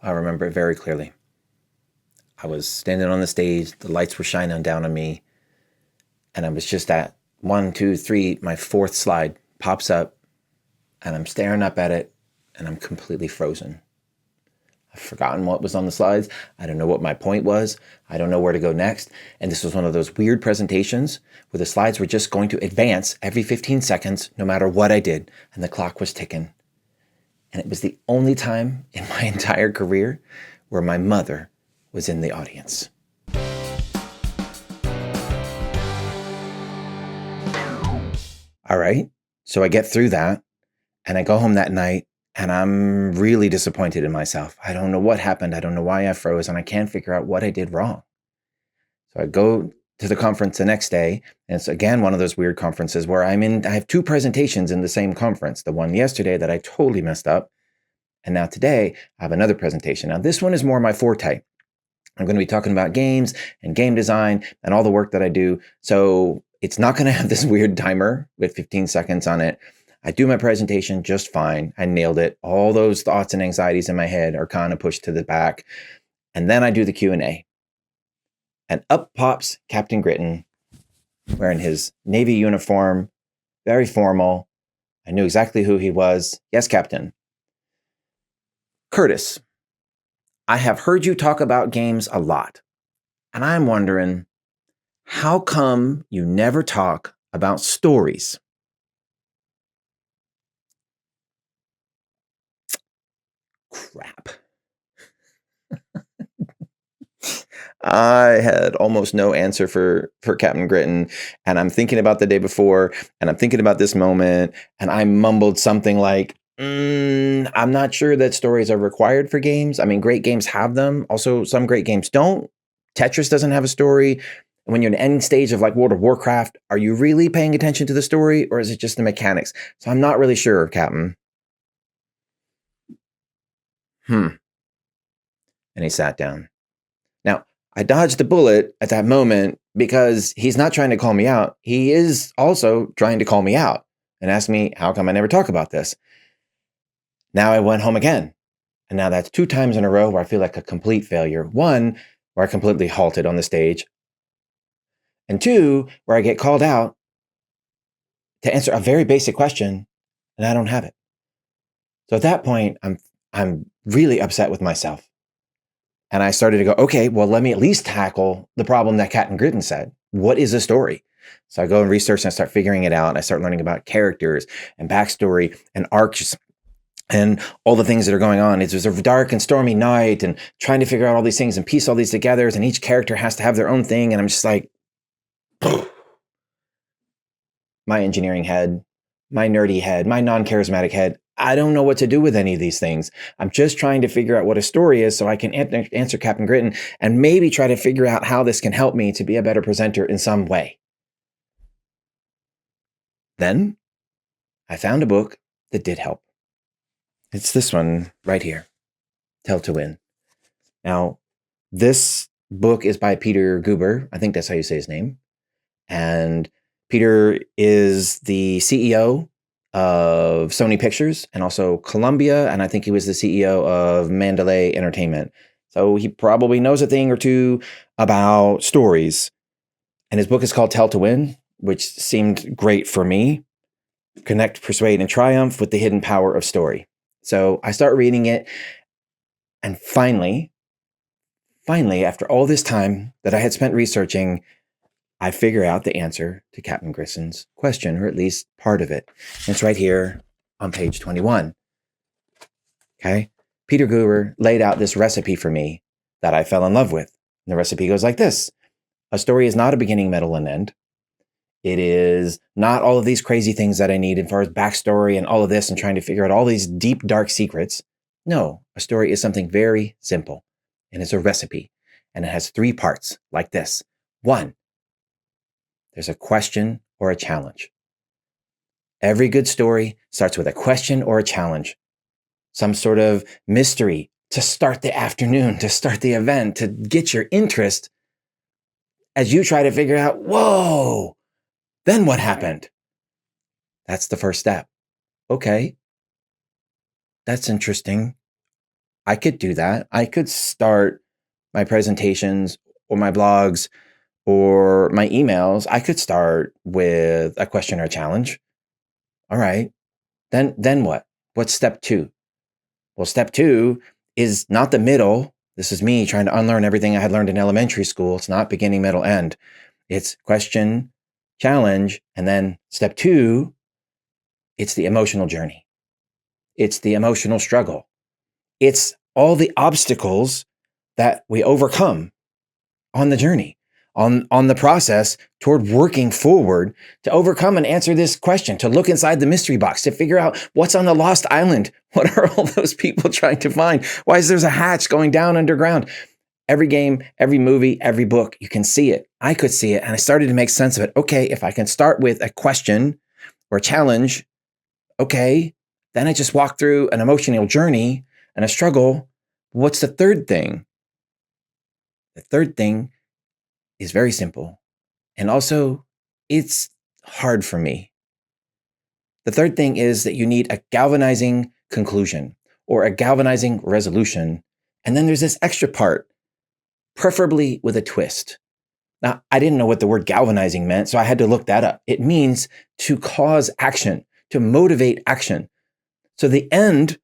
I remember it very clearly. I was standing on the stage, the lights were shining down on me, and I was just at one, two, three, my fourth slide pops up, and I'm staring up at it, and I'm completely frozen. I've forgotten what was on the slides. I don't know what my point was. I don't know where to go next. And this was one of those weird presentations where the slides were just going to advance every 15 seconds, no matter what I did, and the clock was ticking. And it was the only time in my entire career where my mother was in the audience. All right. So I get through that and I go home that night and I'm really disappointed in myself. I don't know what happened. I don't know why I froze and I can't figure out what I did wrong. So I go to the conference the next day. And it's again one of those weird conferences where I have two presentations in the same conference. The one yesterday that I totally messed up. And now today I have another presentation. Now this one is more my forte. I'm going to be talking about games and game design and all the work that I do. So it's not going to have this weird timer with 15 seconds on it. I do my presentation just fine. I nailed it. All those thoughts and anxieties in my head are kind of pushed to the back. And then I do the Q&A. And up pops Captain Gritton wearing his Navy uniform, very formal. I knew exactly who he was. Yes, Captain. Curtis, I have heard you talk about games a lot. And I'm wondering, how come you never talk about stories? Crap. I had almost no answer for Captain Gritton, and I'm thinking about the day before, and I'm thinking about this moment, and I mumbled something like, I'm not sure that stories are required for games. I mean, great games have them. Also, some great games don't. Tetris doesn't have a story. When you're in the end stage of like World of Warcraft, are you really paying attention to the story, or is it just the mechanics? So I'm not really sure, Captain. And he sat down. Now, I dodged a bullet at that moment because he's not trying to call me out. He is also trying to call me out and ask me, how come I never talk about this? Now I went home again. And now that's 2 times in a row where I feel like a complete failure. 1, where I completely halted on the stage. And 2, where I get called out to answer a very basic question and I don't have it. So at that point, I'm really upset with myself. And I started to go, okay, well, let me at least tackle the problem that Captain Gritton said. What is a story? So I go and research and I start figuring it out. And I start learning about characters and backstory and arcs and all the things that are going on. It was a dark and stormy night and trying to figure out all these things and piece all these together. And each character has to have their own thing. And I'm just like, my engineering head, my nerdy head, my non-charismatic head. I don't know what to do with any of these things. I'm just trying to figure out what a story is so I can answer Captain Gritton and maybe try to figure out how this can help me to be a better presenter in some way. Then I found a book that did help. It's this one right here, Tell to Win. Now, this book is by Peter Guber. I think that's how you say his name. And Peter is the CEO of Sony Pictures and also Columbia. And I think he was the CEO of Mandalay Entertainment. So he probably knows a thing or two about stories. And his book is called Tell to Win, which seemed great for me. Connect, persuade, and triumph with the hidden power of story. So I start reading it. And finally, after all this time that I had spent researching, I figure out the answer to Captain Gritton's question, or at least part of it. And it's right here on page 21. Okay. Peter Guber laid out this recipe for me that I fell in love with. And the recipe goes like this. A story is not a beginning, middle, and end. It is not all of these crazy things that I need as far as backstory and all of this and trying to figure out all these deep, dark secrets. No, a story is something very simple, and it's a recipe, and it has 3 parts like this. 1, there's a question or a challenge. Every good story starts with a question or a challenge, some sort of mystery to start the afternoon, to start the event, to get your interest as you try to figure out, whoa, then what happened? That's the first step. Okay, that's interesting. I could do that. I could start my presentations or my blogs or my emails. I could start with a question or a challenge. All right. Then what? What's step 2? Well, step 2 is not the middle. This is me trying to unlearn everything I had learned in elementary school. It's not beginning, middle, end. It's question, challenge, and then step 2, it's the emotional journey. It's the emotional struggle. It's all the obstacles that we overcome on the journey, on the process toward working forward to overcome and answer this question, to look inside the mystery box, to figure out what's on the lost island. What are all those people trying to find? Why is there a hatch going down underground? Every game, every movie, every book, you can see it. I could see it, and I started to make sense of it. Okay, if I can start with a question or a challenge, okay, then I just walk through an emotional journey and a struggle. What's the third thing? The third thing is very simple. And also, it's hard for me. The third thing is that you need a galvanizing conclusion or a galvanizing resolution. And then there's this extra part, preferably with a twist. Now, I didn't know what the word galvanizing meant, so I had to look that up. It means to cause action, to motivate action. So the end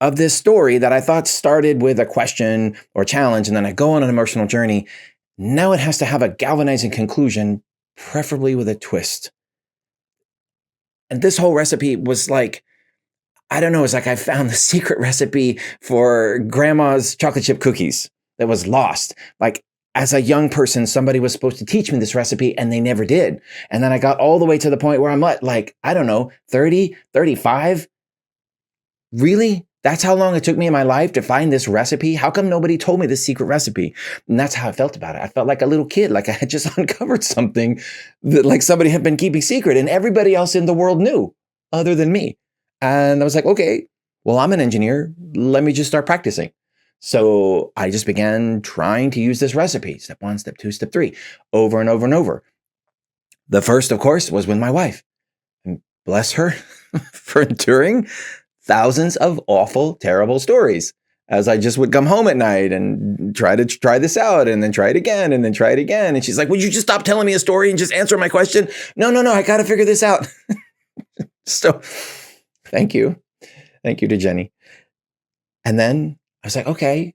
of this story that I thought started with a question or challenge, and then I go on an emotional journey, now it has to have a galvanizing conclusion, preferably with a twist. And this whole recipe was like, I don't know, it's like I found the secret recipe for grandma's chocolate chip cookies that was lost. Like, as a young person, somebody was supposed to teach me this recipe and they never did. And then I got all the way to the point where I'm like, I don't know, 30, 35. Really? That's how long it took me in my life to find this recipe? How come nobody told me this secret recipe? And that's how I felt about it. I felt like a little kid, like I had just uncovered something that like somebody had been keeping secret and everybody else in the world knew other than me. And I was like, okay, well, I'm an engineer. Let me just start practicing. So I just began trying to use this recipe. Step 1, step 2, step 3, over and over and over. The first, of course, was with my wife. And bless her for enduring thousands of awful, terrible stories as I just would come home at night and try this out and then try it again and then try it again. And she's like, would you just stop telling me a story and just answer my question? No, I got to figure this out. So thank you. Thank you to Jenny. And then I was like, okay,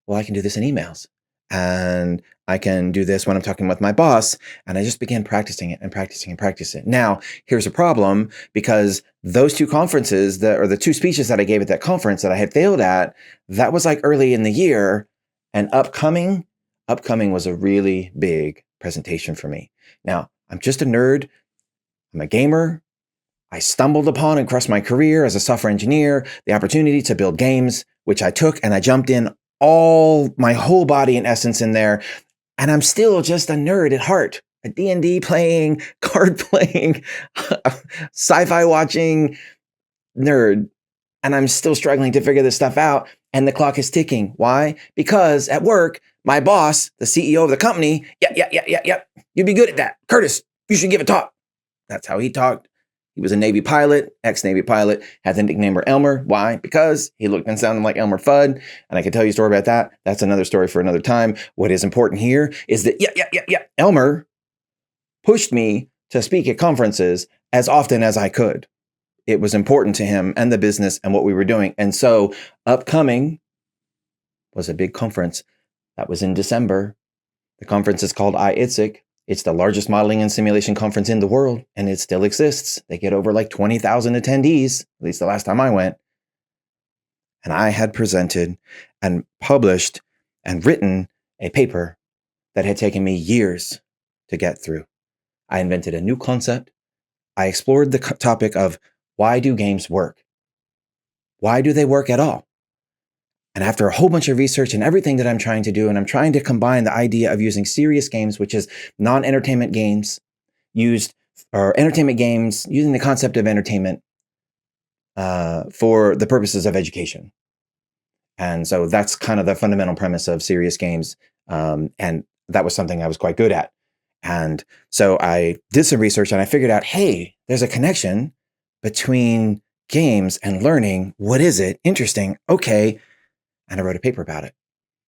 well, I can do this in emails and I can do this when I'm talking with my boss. And I just began practicing it and practicing and practicing it. Now, here's a problem because those 2 conferences or the 2 speeches that I gave at that conference that I had failed at, that was like early in the year, and upcoming was a really big presentation for me. Now, I'm just a nerd. I'm a gamer. I stumbled upon and crushed my career as a software engineer, the opportunity to build games, which I took and I jumped in my whole body in essence in there. And I'm still just a nerd at heart, a D&D playing, card playing, sci-fi watching nerd. And I'm still struggling to figure this stuff out. And the clock is ticking. Why? Because at work, my boss, the CEO of the company, yeah, you'd be good at that. Curtis, you should give a talk. That's how he talked. He was a Navy pilot, ex-Navy pilot, had the nickname Elmer. Why? Because he looked and sounded like Elmer Fudd. And I could tell you a story about that. That's another story for another time. What is important here is that, Elmer pushed me to speak at conferences as often as I could. It was important to him and the business and what we were doing. And so upcoming was a big conference that was in December. The conference is called IITSEC. It's the largest modeling and simulation conference in the world, and it still exists. They get over like 20,000 attendees, at least the last time I went. And I had presented and published and written a paper that had taken me years to get through. I invented a new concept. I explored the topic of why do games work? Why do they work at all? And after a whole bunch of research and everything that I'm trying to do, and I'm trying to combine the idea of using serious games, which is non-entertainment games, entertainment games, using the concept of entertainment for the purposes of education. And so that's kind of the fundamental premise of serious games. And that was something I was quite good at. And so I did some research and I figured out, hey, there's a connection between games and learning. What is it? Interesting. Okay. and I wrote a paper about it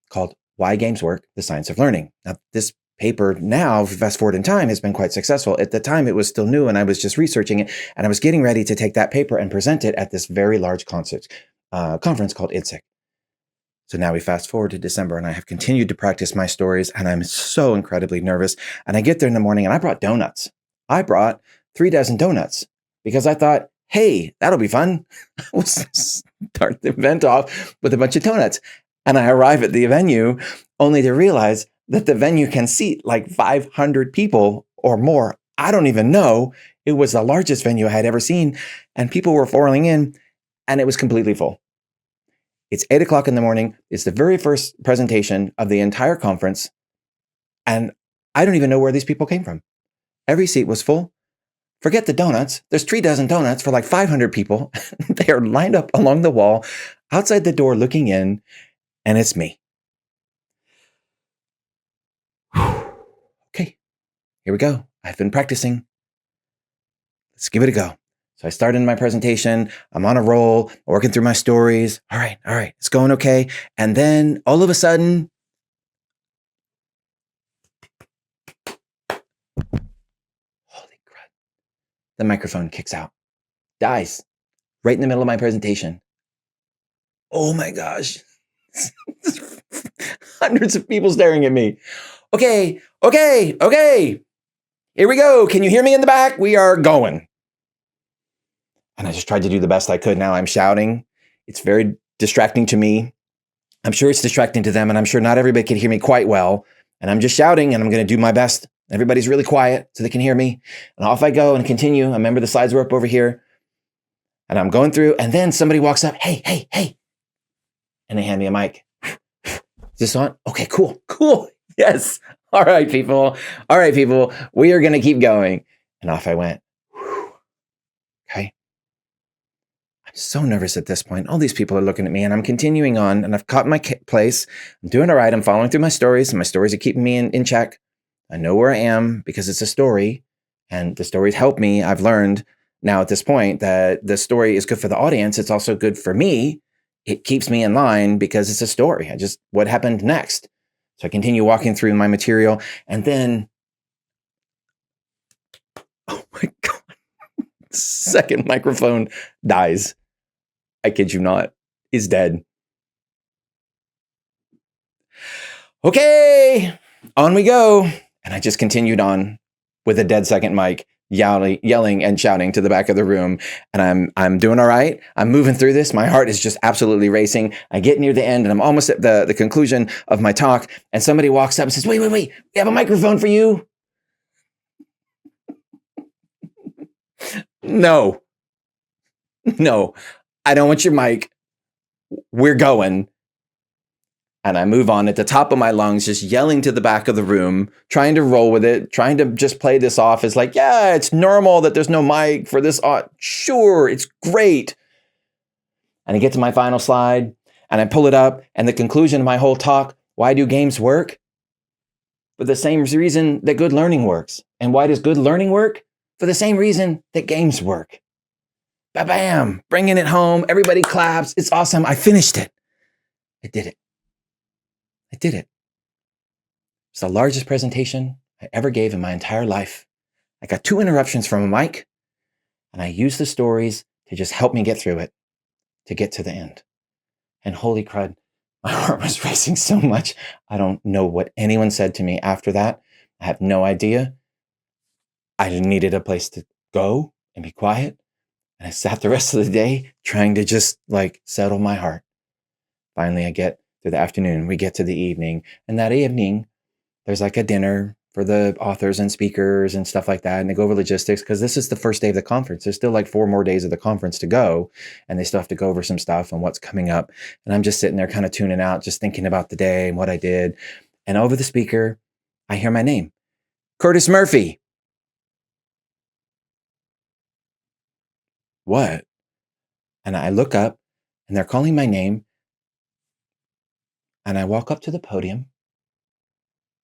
called Why Games Work, the Science of Learning. Now, this paper now, fast forward in time, has been quite successful. At the time, it was still new, and I was just researching it, and I was getting ready to take that paper and present it at this very large conference called IDSIC. So now we fast forward to December, and I have continued to practice my stories, and I'm so incredibly nervous. And I get there in the morning, and I brought donuts. I brought 3 dozen donuts because I thought, hey, that'll be fun. We'll start the event off with a bunch of donuts. And I arrive at the venue only to realize that the venue can seat like 500 people or more. I don't even know. It was the largest venue I had ever seen, and people were pouring in, and it was completely full. It's 8 o'clock in the morning. It's the very first presentation of the entire conference. And I don't even know where these people came from. Every seat was full. Forget the donuts. There's 3 dozen donuts for like 500 people. They are lined up along the wall, outside the door looking in, and it's me. Okay, here we go. I've been practicing. Let's give it a go. So I started my presentation. I'm on a roll, working through my stories. All right, it's going okay. And then all of a sudden, holy crap, the microphone kicks out, dies right in the middle of my presentation. Oh my gosh. Hundreds of people staring at me. Okay. Here we go. Can you hear me in the back? We are going. And I just tried to do the best I could. Now I'm shouting. It's very distracting to me. I'm sure it's distracting to them, and I'm sure not everybody can hear me quite well. And I'm just shouting, and I'm going to do my best. Everybody's really quiet so they can hear me. And off I go and continue. I remember the slides were up over here. And I'm going through, and then somebody walks up. Hey. And they hand me a mic. Is this on? Okay, cool. Yes. All right, people. We are going to keep going. And off I went. Okay. I'm so nervous at this point. All these people are looking at me, and I'm continuing on, and I've caught my place. I'm doing all right. I'm following through my stories, and my stories are keeping me in check. I know where I am because it's a story, and the stories help me. I've learned now at this point that the story is good for the audience. It's also good for me. It keeps me in line because it's a story. What happened next? So I continue walking through my material, and then, oh my God, second microphone dies. I kid you not, is dead. Okay, on we go. And I just continued on with a dead second mic, yelling and shouting to the back of the room. And I'm doing all right. I'm moving through this. My heart is just absolutely racing. I get near the end, and I'm almost at the conclusion of my talk. And somebody walks up and says, wait, we have a microphone for you. No, I don't want your mic. We're going. And I move on at the top of my lungs, just yelling to the back of the room, trying to roll with it, trying to just play this off as like, yeah, it's normal that there's no mic for this. Sure, it's great. And I get to my final slide, and I pull it up, and the conclusion of my whole talk, why do games work? For the same reason that good learning works. And why does good learning work? For the same reason that games work. Ba-bam, bringing it home. Everybody claps. It's awesome. I finished it. I did it. It's the largest presentation I ever gave in my entire life. I got 2 interruptions from a mic, and I used the stories to just help me get through it, to get to the end. And holy crud, my heart was racing so much. I don't know what anyone said to me after that. I have no idea. I needed a place to go and be quiet. And I sat the rest of the day trying to just settle my heart. Finally, I get through the afternoon. We get to the evening. And that evening, there's a dinner for the authors and speakers and stuff like that. And they go over logistics because this is the first day of the conference. There's still 4 more days of the conference to go. And they still have to go over some stuff and what's coming up. And I'm just sitting there kind of tuning out, just thinking about the day and what I did. And over the speaker, I hear my name, Curtis Murphy. What? And I look up, and they're calling my name. And I walk up to the podium,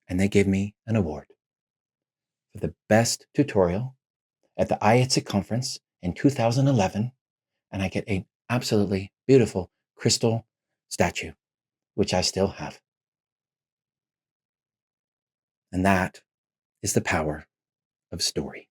and they give me an award for the best tutorial at the IETSIC conference in 2011. And I get an absolutely beautiful crystal statue which I still have. And that is the power of story.